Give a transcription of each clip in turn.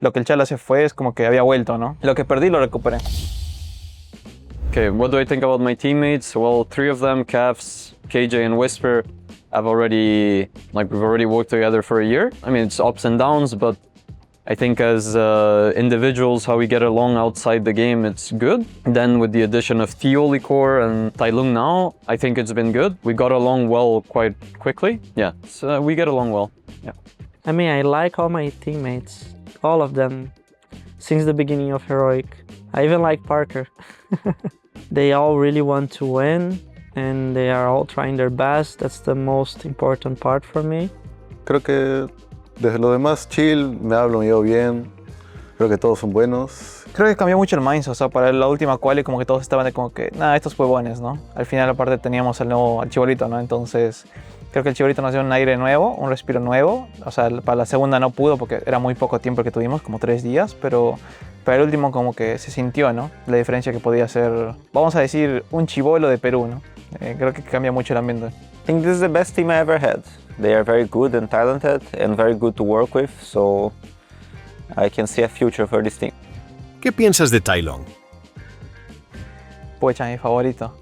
Lo que el Chala se fue es como que había vuelto, ¿no? Lo que perdí lo recuperé. Okay, what do I think about my teammates? Well, 3 of them, kaffs, KJ and Wisper, we've already worked together for a year. I mean, it's ups and downs, but I think as individuals, how we get along outside the game, it's good. Then with the addition of Thiolicor and TaiLung now, I think it's been good. We got along well quite quickly. Yeah, so we get along well. Yeah. I mean, I like all my teammates, all of them, since the beginning of Heroic. I even like Parker. They all really want to win, and they are all trying their best. That's the most important part for me. Creo que desde lo demás, chill, me llevo bien. Creo que todos son buenos. Creo que cambió mucho el mindset, o sea, para la última quali como que todos estaban de como que, nada, estos huevones, ¿no? Al final aparte teníamos al chibolito, ¿no? Entonces creo que el chibolito nos dio un aire nuevo, un respiro nuevo. O sea, para la segunda no pudo porque era muy poco tiempo que tuvimos, como 3 días, pero para el último como que se sintió, ¿no? La diferencia que podía ser, vamos a decir, un chibolo de Perú, ¿no? Creo que cambia mucho el ambiente. I think this is the best team I ever had. They are very good and talented and very good to work with, so I can see a future for this team. ¿Qué piensas de TaiLung? Pucha, mi favorito.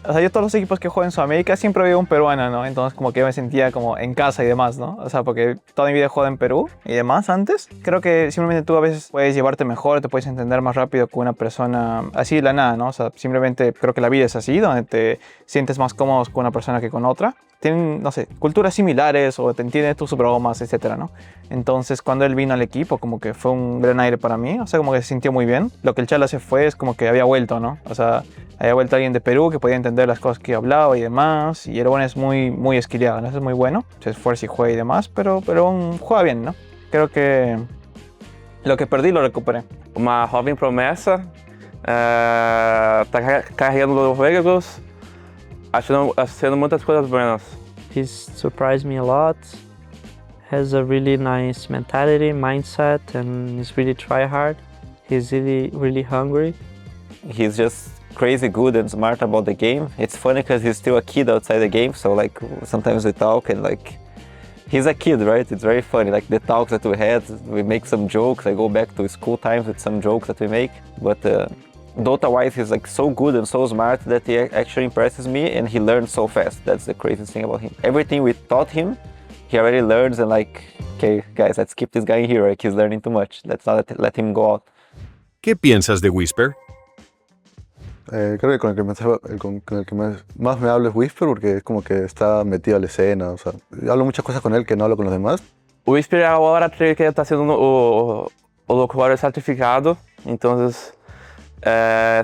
O sea, yo todos los equipos que juego en Sudamérica siempre veo un peruano, ¿no? Entonces como que yo me sentía como en casa y demás, ¿no? O sea, porque toda mi vida he jugado en Perú y demás antes. Creo que simplemente tú a veces puedes llevarte mejor, te puedes entender más rápido con una persona así de la nada, ¿no? O sea, simplemente creo que la vida es así, donde te sientes más cómodo con una persona que con otra. Tienen, no sé, culturas similares o te entienden tus bromas, etcétera, ¿no? Entonces, cuando él vino al equipo, como que fue un gran aire para mí. O sea, como que se sintió muy bien. Lo que el Chala se fue es como que había vuelto, ¿no? O sea, había vuelto alguien de Perú que podía entender las cosas que hablaba y demás. Y el bueno es muy esquiliado, ¿no? Eso es muy bueno. Se esfuerza y juega y demás, pero juega bien, ¿no? Creo que lo que perdí lo recuperé. Uma jovem promessa, tá carregando los juegos, haciendo muchas cosas buenas. He's surprised me a lot. Has a really nice mentality, mindset, and he's really try hard. He's really hungry. He's just crazy good and smart about the game. It's funny because he's still a kid outside the game, so like sometimes we talk and like he's a kid, right? It's very funny. Like the talks that we had, we make some jokes. I go back to school times with some jokes that we make, but Dota-wise, he's like so good and so smart that he actually impresses me, and he learns so fast. That's the craziest thing about him. Everything we taught him, he already learns, and like, okay, guys, let's keep this guy here. Like, he's learning too much. Let's not let him go out. ¿Qué piensas de Wisper? Creo que con el que más me hablo es Wisper porque es como que está metido a la escena. O sea, hablo muchas cosas con él que no hablo con los demás. O Wisper agora que está sendo o locutor certificado, então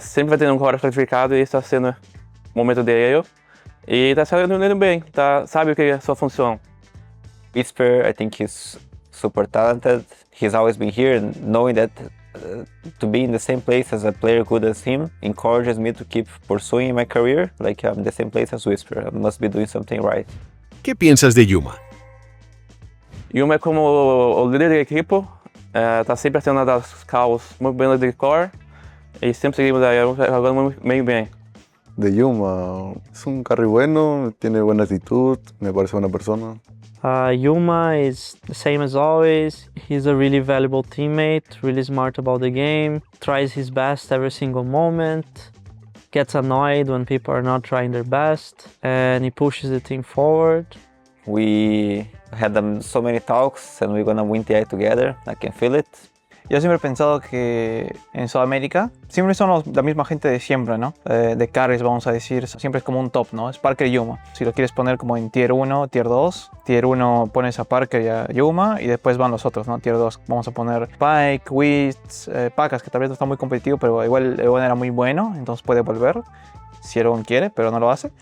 sempre vai ter um locutor certificado e está sendo o momento dele. E está saindo bem, sabe o que é a sua função. Wisper, I think he's super talented. He's always been here, and knowing that to be in the same place as a player good as him encourages me to keep pursuing my career like I'm in the same place as Wisper. I must be doing something right. ¿Qué piensas de Yuma? Yuma é como o líder do equipo, está sempre sendo uma das calls muito bem no Thiolicor e sempre seguimos aí jogando muito bem. De Yuma, es un carry bueno, tiene buena actitud, me parece buena persona. Yuma is the same as always. He's a really valuable teammate, really smart about the game, tries his best every single moment, gets annoyed when people are not trying their best, and he pushes the team forward. We had so many talks and we're gonna win TI together. I can feel it. Yo siempre he pensado que en Sudamérica siempre son la misma gente de siempre, ¿no? De carries, vamos a decir, siempre es como un top, ¿no? Es Parker y Yuma. Si lo quieres poner como en Tier 1, Tier 2, Tier 1 pones a Parker y a Yuma y después van los otros, ¿no? Tier 2 vamos a poner Pike, Wiz, Pacas, que tal vez no está muy competitivo, pero igual Egon era muy bueno, entonces puede volver, si Egon quiere, pero no lo hace.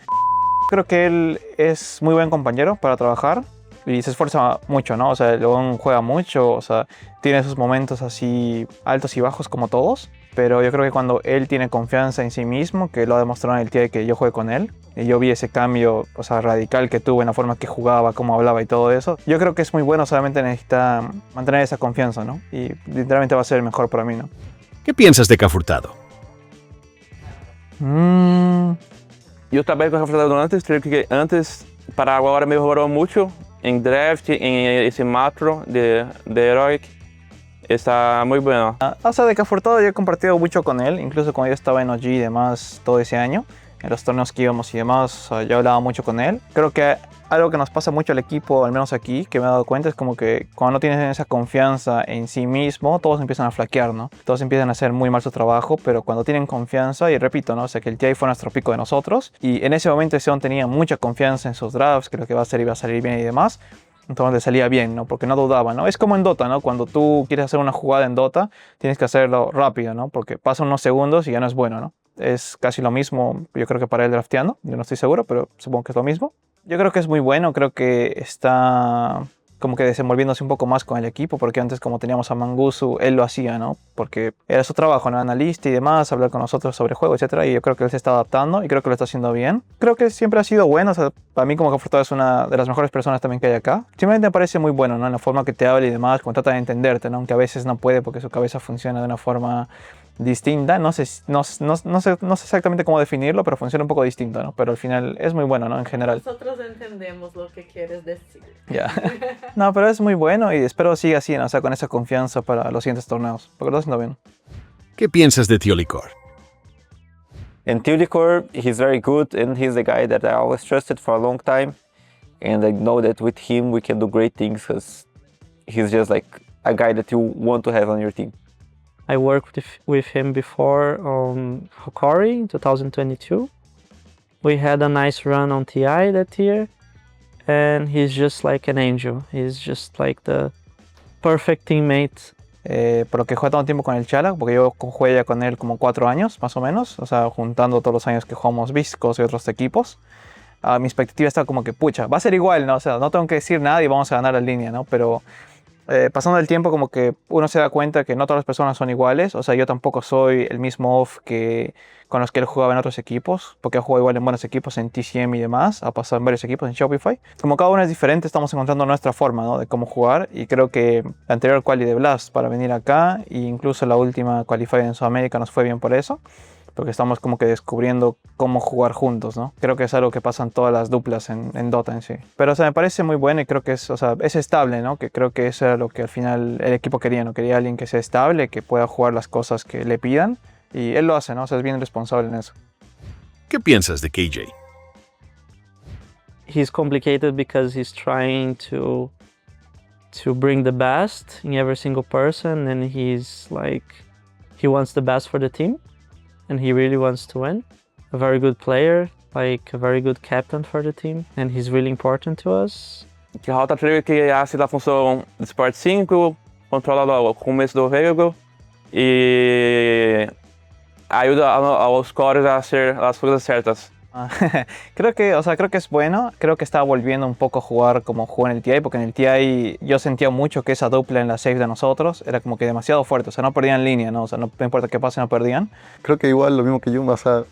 Creo que él es muy buen compañero para trabajar. Y se esfuerza mucho, ¿no? O sea, León juega mucho, o sea, tiene esos momentos así altos y bajos como todos. Pero yo creo que cuando él tiene confianza en sí mismo, que lo ha demostrado en el día que yo jugué con él, y yo vi ese cambio, o sea, radical que tuvo en la forma que jugaba, cómo hablaba y todo eso, yo creo que es muy bueno, solamente necesita mantener esa confianza, ¿no? Y literalmente va a ser el mejor para mí, ¿no? ¿Qué piensas de Cafurtado? Eu trabalhei com o Rafael antes, creio que antes, para agora melhorou muito em draft, em esse macro de Heroic. está muy bueno. O sea, de Cafurtado yo he compartido mucho con él, incluso cuando yo estaba en OG y demás todo ese año, en los torneos que íbamos y demás, o sea, yo hablaba mucho con él. Creo que algo que nos pasa mucho al equipo, al menos aquí, que me he dado cuenta, es como que cuando no tienes esa confianza en sí mismo, todos empiezan a flaquear, ¿no? Todos empiezan a hacer muy mal su trabajo, pero cuando tienen confianza, y repito, ¿no? O sea, que el TI fue nuestro pico de nosotros, y en ese momento Estevão tenía mucha confianza en sus drafts, que lo que iba a salir bien y demás. Entonces le salía bien, ¿no? Porque no dudaba, ¿no? Es como en Dota, ¿no? Cuando tú quieres hacer una jugada en Dota, tienes que hacerlo rápido, ¿no? Porque pasan unos segundos y ya no es bueno, ¿no? Es casi lo mismo, yo creo que para él drafteando, yo no estoy seguro, pero supongo que es lo mismo. Yo creo que es muy bueno, creo que está como que desenvolviéndose un poco más con el equipo, porque antes como teníamos a Mangusu, él lo hacía, ¿no? Porque era su trabajo, ¿no? Analista y demás, hablar con nosotros sobre juego, etcétera, y yo creo que él se está adaptando y creo que lo está haciendo bien. Creo que siempre ha sido bueno, o sea, para mí como Cafurtado es una de las mejores personas también que hay acá. Simplemente me parece muy bueno, ¿no? En la forma que te habla y demás, cuando trata de entenderte, ¿no? Aunque a veces no puede porque su cabeza funciona de una forma distinta, no sé exactamente cómo definirlo, pero funciona un poco distinto, ¿no? Pero al final es muy bueno, ¿no? En general. Nosotros entendemos lo que quieres decir. Ya. No, pero es muy bueno y espero siga así, ¿no? O sea, con esa confianza para los siguientes torneos, porque lo está haciendo bien. ¿Qué piensas de Thiolicor? And Thiolicor, he's very good and he's the guy that I always trusted for a long time. And I know that with him we can do great things because he's just like a guy that you want to have on your team. I worked with him before on Hokori in 2022. We had a nice run on TI that year, and he's just like an angel. He's just like the perfect teammate. Por lo que juega tanto tiempo con el Chala, porque yo jugué ya con él como 4 años, más o menos, o sea, juntando todos los años que jugamos Viscos y otros equipos. Mi expectativa está como que, pucha, va a ser igual, ¿no? O sea, no tengo que decir nada y vamos a ganar la línea, ¿no? Pero pasando el tiempo como que uno se da cuenta que no todas las personas son iguales, o sea, yo tampoco soy el mismo off que con los que él jugaba en otros equipos, porque he jugado igual en buenos equipos en TCM y demás, ha pasado en varios equipos en Shopify. Como cada uno es diferente, estamos encontrando nuestra forma, ¿no? De cómo jugar, y creo que la anterior quali de Blast para venir acá, e incluso la última qualifier en Sudamérica nos fue bien por eso, porque estamos como que descubriendo cómo jugar juntos, ¿no? Creo que es algo que pasan todas las duplas en Dota en sí. Pero, o sea, me parece muy bueno y creo que es, o sea, es estable, ¿no? Que creo que eso era lo que al final el equipo quería, ¿no? Quería alguien que sea estable, que pueda jugar las cosas que le pidan, y él lo hace, ¿no? O sea, es bien responsable en eso. ¿Qué piensas de KJ? He's complicated because he's trying to bring the best in every single person, and he's like, he wants the best for the team. And he really wants to win. A very good player, like a very good captain for the team, and he's really important to us. Que a Rota Trigger que hace a função de Sport 5, controla o começo do veículo e ayuda a los cores a hacer las cosas certas. Creo que es bueno, creo que está volviendo un poco a jugar como jugó en el TI, porque en el TI yo sentía mucho que esa dupla en la safe de nosotros era como que demasiado fuerte, o sea, no perdían línea, ¿no? O sea, no importa qué pase, no perdían. Creo que igual lo mismo que Yuma, o sea,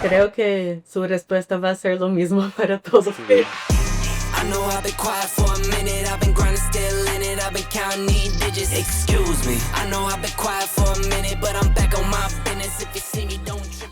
Creo que su respuesta va a ser lo mismo para todos. I know I've been quiet for a minute, I've been grinding still in it, I've been counting these digits, excuse me. I know I've been quiet for a minute, but I'm back on my business, if you see me don't trip.